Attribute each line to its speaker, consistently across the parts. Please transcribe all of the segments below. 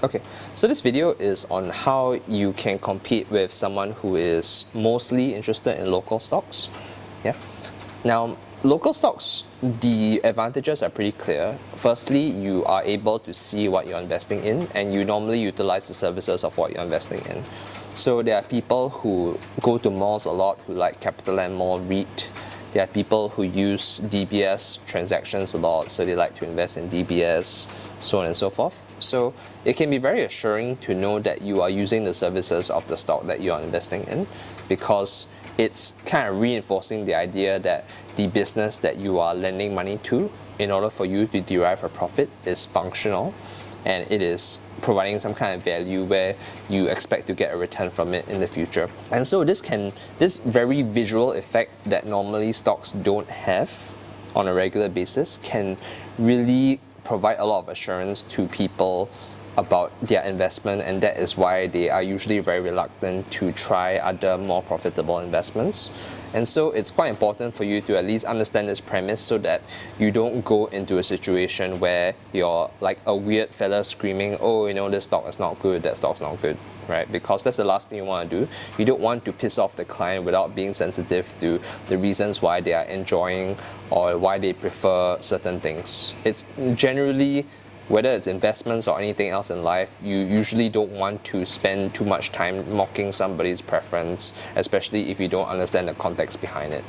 Speaker 1: Okay, so this video is on how you can compete with someone who is mostly interested in local stocks. Yeah. Now, local stocks, the advantages are pretty clear. Firstly, you are able to see what you're investing in, and you normally utilize the services of what you're investing in. So there are people who go to malls a lot, who like CapitaLand Mall REIT. There are people who use DBS transactions a lot, so they like to invest in DBS, so on and so forth. So it can be very assuring to know that you are using the services of the stock that you are investing in, because it's kind of reinforcing the idea that the business that you are lending money to in order for you to derive a profit is functional, and it is providing some kind of value where you expect to get a return from it in the future. And so this very visual effect that normally stocks don't have on a regular basis can really provide a lot of assurance to people about their investment, and that is why they are usually very reluctant to try other more profitable investments. And so it's quite important for you to at least understand this premise so that you don't go into a situation where you're like a weird fella screaming, oh, this stock is not good, that stock's not good, right? Because that's the last thing you want to do. You don't want to piss off the client without being sensitive to the reasons why they are enjoying or why they prefer certain things. It's generally, whether it's investments or anything else in life, you usually don't want to spend too much time mocking somebody's preference, especially if you don't understand the context behind it.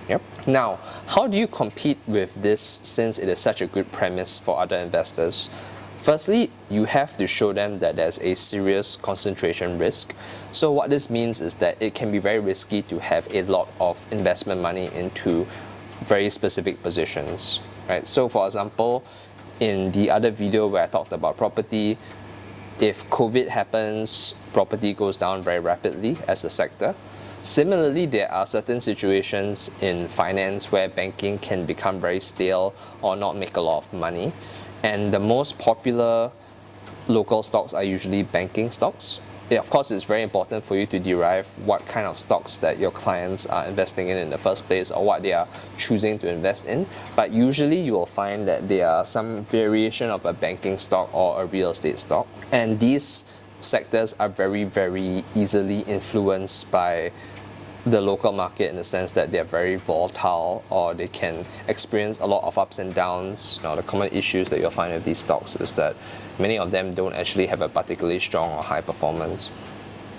Speaker 1: Yep. Now, how do you compete with this since it is such a good premise for other investors? Firstly, you have to show them that there's a serious concentration risk. So what this means is that it can be very risky to have a lot of investment money into very specific positions, right? So for example, in the other video where I talked about property, if COVID happens, property goes down very rapidly as a sector. Similarly, there are certain situations in finance where banking can become very stale or not make a lot of money. And the most popular local stocks are usually banking stocks. Of course, it's very important for you to derive what kind of stocks that your clients are investing in the first place, or what they are choosing to invest in. But usually you will find that there are some variation of a banking stock or a real estate stock. And these sectors are very, very easily influenced by the local market in the sense that they're very volatile, or they can experience a lot of ups and downs. The common issues that you'll find with these stocks is that many of them don't actually have a particularly strong or high performance.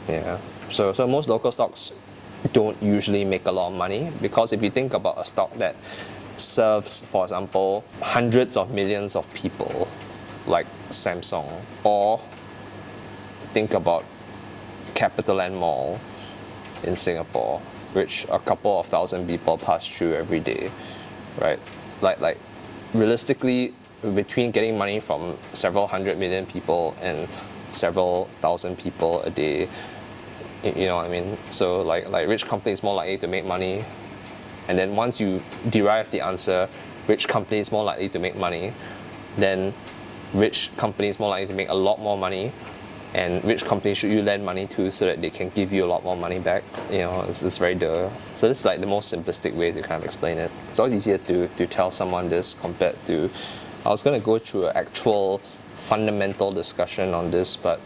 Speaker 1: Yeah. So most local stocks don't usually make a lot of money, because if you think about a stock that serves, for example, hundreds of millions of people, like Samsung, or think about CapitaLand Mall in Singapore, which a couple of thousand people pass through every day, right? Like realistically, between getting money from several hundred million people and several thousand people a day, you know what I mean? So like which company is more likely to make money? And then once you derive the answer, which company is more likely to make money, then which company is more likely to make a lot more money, and which company should you lend money to so that they can give you a lot more money back. It's very duh. So this is like the most simplistic way to kind of explain it. It's always easier to tell someone this compared to, I was going to go through an actual fundamental discussion on this, but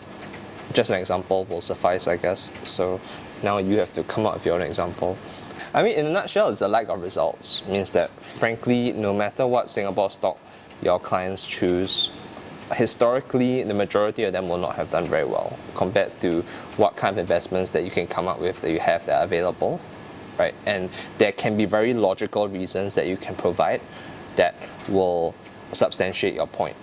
Speaker 1: just an example will suffice, I guess. So now you have to come up with your own example. I mean, in a nutshell, it's a lack of results. It means that, frankly, no matter what Singapore stock your clients choose, historically, the majority of them will not have done very well compared to what kind of investments that you can come up with that you have that are available, right? And there can be very logical reasons that you can provide that will substantiate your point.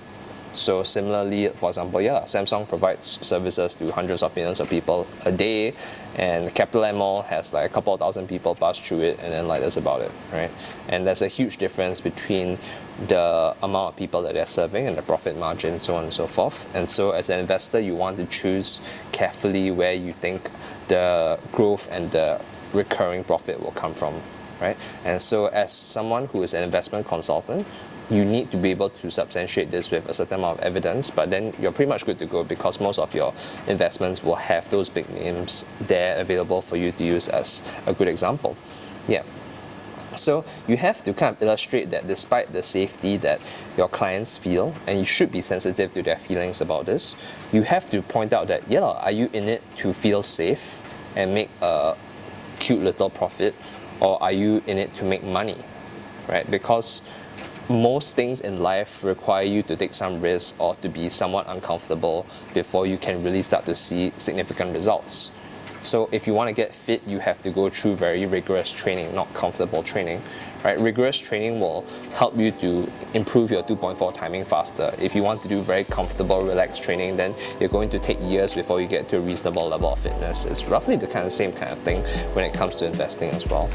Speaker 1: So similarly, for example, Samsung provides services to hundreds of millions of people a day, and CapitaLand Mall has like a couple of thousand people pass through it, and then that's about it, right? And there's a huge difference between the amount of people that they're serving and the profit margin, so on and so forth. And so as an investor, you want to choose carefully where you think the growth and the recurring profit will come from, right? And so as someone who is an investment consultant, you need to be able to substantiate this with a certain amount of evidence, but then you're pretty much good to go, because most of your investments will have those big names there available for you to use as a good example. Yeah. So you have to kind of illustrate that despite the safety that your clients feel, and you should be sensitive to their feelings about this, you have to point out that, yeah, are you in it to feel safe and make a cute little profit, or are you in it to make money, right? Because most things in life require you to take some risks or to be somewhat uncomfortable before you can really start to see significant results. So if you want to get fit, you have to go through very rigorous training, not comfortable training, right? Rigorous training will help you to improve your 2.4 timing faster. If you want to do very comfortable, relaxed training, then you're going to take years before you get to a reasonable level of fitness. It's roughly the same kind of thing when it comes to investing as well.